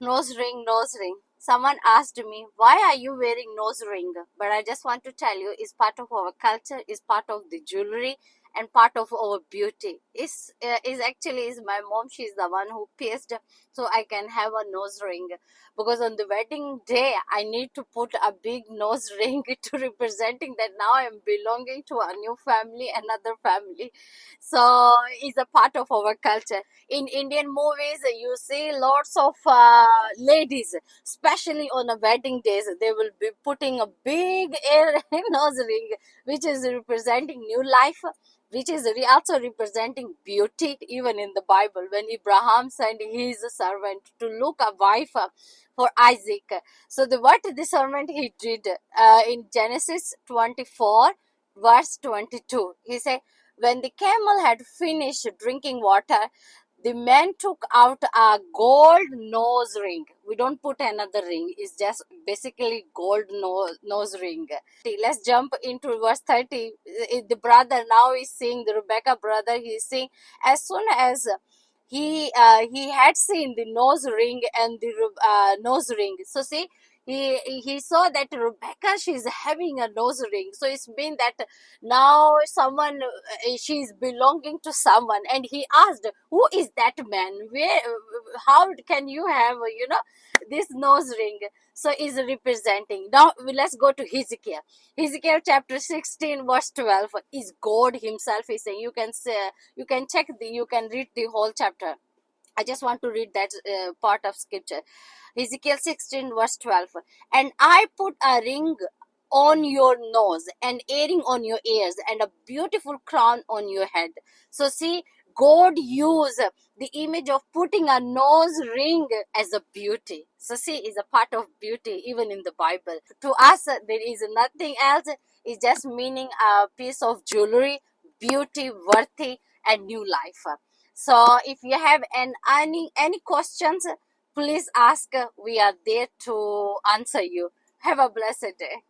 Nose ring, nose ring. Someone asked me, why are you wearing nose ring? But I just want to tell you, it's part of our culture, it's part of the jewelry and part of our beauty. Is actually is my mom, she's the one who pierced so I can have a nose ring. Because on the wedding day, I need to put a big nose ring to representing that now I am belonging to a new family, another family. So it's a part of our culture. In Indian movies, you see lots of ladies, especially on a wedding days, they will be putting a big air nose ring, which is representing new life, which is also representing beauty. Even in the Bible, when Abraham sent his servant to look a wife for Isaac, so what the servant he did in Genesis 24 verse 22, he said, when the camel had finished drinking water, the man took out a gold nose ring. We don't put another ring. It's just basically gold nose ring. Let's jump into verse 30. The brother now is saying, the Rebecca brother, he is saying, as soon as he had seen the nose ring and the nose ring. So see, he saw that Rebecca, she's having a nose ring. So it's been that now someone, she's belonging to someone, and he asked, who is that man? Where, how can you have this nose ring? So is representing. Now let's go to Hezekiah. Hezekiah chapter 16 verse 12 is God himself is saying. You can say, you can check you can read the whole chapter. I just want to read that part of scripture. Ezekiel 16 verse 12. And I put a ring on your nose and earring on your ears and a beautiful crown on your head. So see, God used the image of putting a nose ring as a beauty. So see, is a part of beauty even in the Bible. To us, there is nothing else. It's just meaning a piece of jewelry, beauty, worthy, and new life. So if you have any questions, please ask. We are there to answer you. Have a blessed day.